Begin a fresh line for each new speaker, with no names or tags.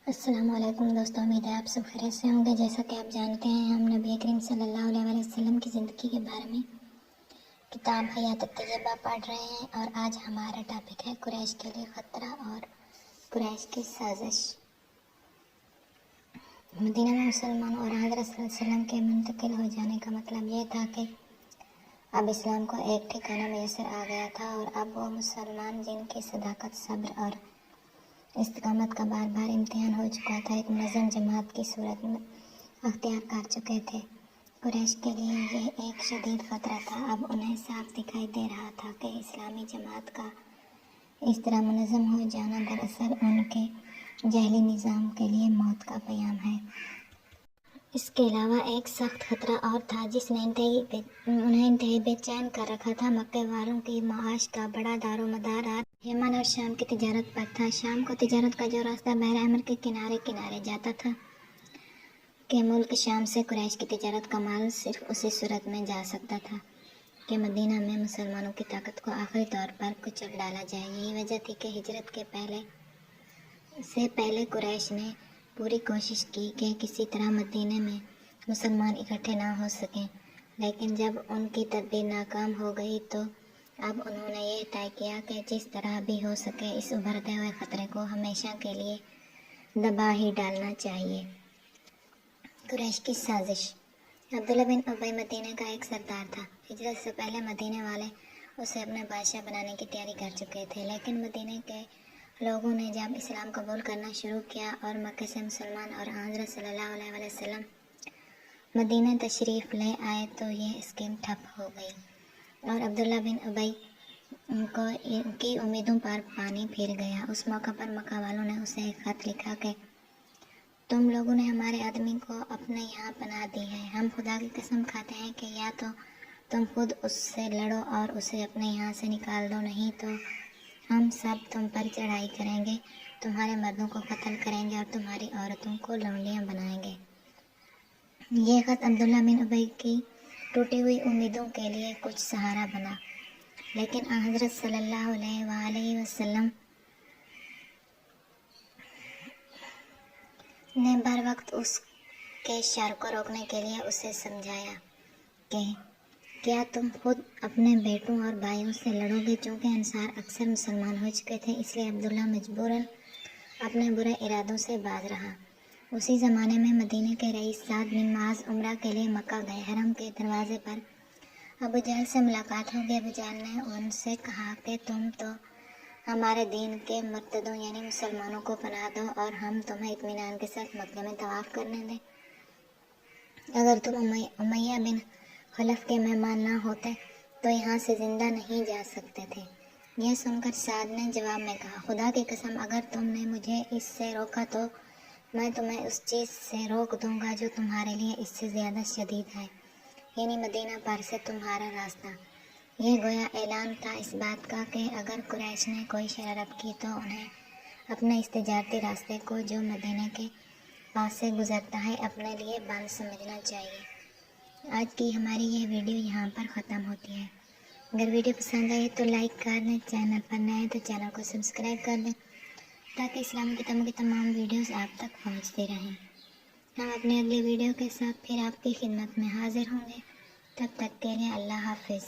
السلام علیکم دوستوں، امید ہے آپ سب خیریت سے ہوں گے۔ جیسا کہ آپ جانتے ہیں، ہم نبی کریم صلی اللہ علیہ وسلم کی زندگی کے بارے میں کتاب حیات الطیبہ پڑھ رہے ہیں، اور آج ہمارا ٹاپک ہے قریش کے لیے خطرہ اور قریش کی سازش۔ مدینہ میں مسلمان اور حضرت صلی اللہ علیہ وسلم کے منتقل ہو جانے کا مطلب یہ تھا کہ اب اسلام کو ایک ٹھکانہ میسر آ گیا تھا، اور اب وہ مسلمان جن کی صداقت، صبر اور استقامت کا بار بار امتحان ہو چکا تھا، ایک منظم جماعت کی صورت میں اختیار کر چکے تھے۔ قریش کے لیے یہ ایک شدید خطرہ تھا۔ اب انہیں صاف دکھائی دے رہا تھا کہ اسلامی جماعت کا اس طرح منظم ہو جانا دراصل ان کے جاہلی نظام کے لیے موت کا پیام ہے۔ اس کے علاوہ ایک سخت خطرہ اور تھا جس نے انہیں انتہائی بے چین کر رکھا تھا۔ مکے والوں کی معاش کا بڑا دار و مدار یمن اور شام کی تجارت پر تھا۔ شام کو تجارت کا جو راستہ بحر احمر کے کنارے کنارے جاتا تھا کہ ملک شام سے قریش کی تجارت کا مال صرف اسی صورت میں جا سکتا تھا کہ مدینہ میں مسلمانوں کی طاقت کو آخری طور پر کچل ڈالا جائے۔ یہی وجہ تھی کہ ہجرت کے پہلے قریش نے پوری کوشش کی کہ کسی طرح مدینے میں مسلمان اکٹھے نہ ہو سکیں، لیکن جب ان کی تدبیر ناکام ہو گئی تو اب انہوں نے یہ طے کیا کہ جس طرح بھی ہو سکے اس ابھرتے ہوئے خطرے کو ہمیشہ کے لیے دبا ہی ڈالنا چاہیے۔ قریش کی سازش۔ عبداللہ بن ابی مدینہ کا ایک سردار تھا۔ ہجرت سے پہلے مدینے والے اسے اپنا بادشاہ بنانے کی تیاری کر چکے تھے، لیکن مدینے کے لوگوں نے جب اسلام قبول کرنا شروع کیا اور مکے سے مسلمان اور حضرت صلی اللہ علیہ وسلم مدینہ تشریف لے آئے تو یہ اسکیم ٹھپ ہو گئی، اور عبداللہ بن ابی کی امیدوں پر پانی پھر گیا۔ اس موقع پر مکہ والوں نے اسے ایک خط لکھا کہ تم لوگوں نے ہمارے آدمی کو اپنے یہاں پناہ دی ہے۔ ہم خدا کی قسم کھاتے ہیں کہ یا تو تم خود اس سے لڑو اور اسے اپنے یہاں سے نکال دو، نہیں تو ہم سب تم پر چڑھائی کریں گے، تمہارے مردوں کو قتل کریں گے اور تمہاری عورتوں کو لونڈیاں بنائیں گے۔ یہ خط عبداللہ بن ابی کی ٹوٹی ہوئی امیدوں کے لیے کچھ سہارا بنا، لیکن حضرت صلی اللہ علیہ وآلہ وسلم نے بر وقت اس کے شر کو روکنے کے لیے اسے سمجھایا کہ کیا تم خود اپنے بیٹوں اور بھائیوں سے لڑو گے؟ چونکہ انصار اکثر مسلمان ہو چکے تھے، اس لیے عبداللہ مجبوراً اپنے برے ارادوں سے باز رہا۔ اسی زمانے میں مدینہ کے رئیس سعد بن معاذ عمرہ کے لیے مکہ گئے۔ حرم کے دروازے پر ابو جہل سے ملاقات ہوگی۔ ابو جہل نے ان سے کہا کہ تم تو ہمارے دین کے مرتدوں یعنی مسلمانوں کو پناہ دو اور ہم تمہیں اطمینان کے ساتھ مکہ میں طواف کرنے دیں۔ اگر تم امیہ بن خلف کے مہمان نہ ہوتے تو یہاں سے زندہ نہیں جا سکتے تھے۔ یہ سن کر سعد نے جواب میں کہا، خدا کی قسم اگر تم نے مجھے اس سے روکا تو میں تمہیں اس چیز سے روک دوں گا جو تمہارے لیے اس سے زیادہ شدید ہے، یعنی مدینہ پر سے تمہارا راستہ۔ یہ گویا اعلان تھا اس بات کا کہ اگر قریش نے کوئی شرارت کی تو انہیں اپنے اس تجارتی راستے کو جو مدینہ کے پاس سے گزرتا ہے اپنے لیے بند سمجھنا چاہیے۔ آج کی ہماری یہ ویڈیو یہاں پر ختم ہوتی ہے۔ اگر ویڈیو پسند آئے تو لائک کر دیں، چینل پر نئے ہیں تو چینل کو سبسکرائب کر دیں تاکہ اسلامی کتابوں کی تمام ویڈیوز آپ تک پہنچتی رہیں۔ ہم اپنی اگلی ویڈیو کے ساتھ پھر آپ کی خدمت میں حاضر ہوں گے۔ تب تک کے لیے اللہ حافظ۔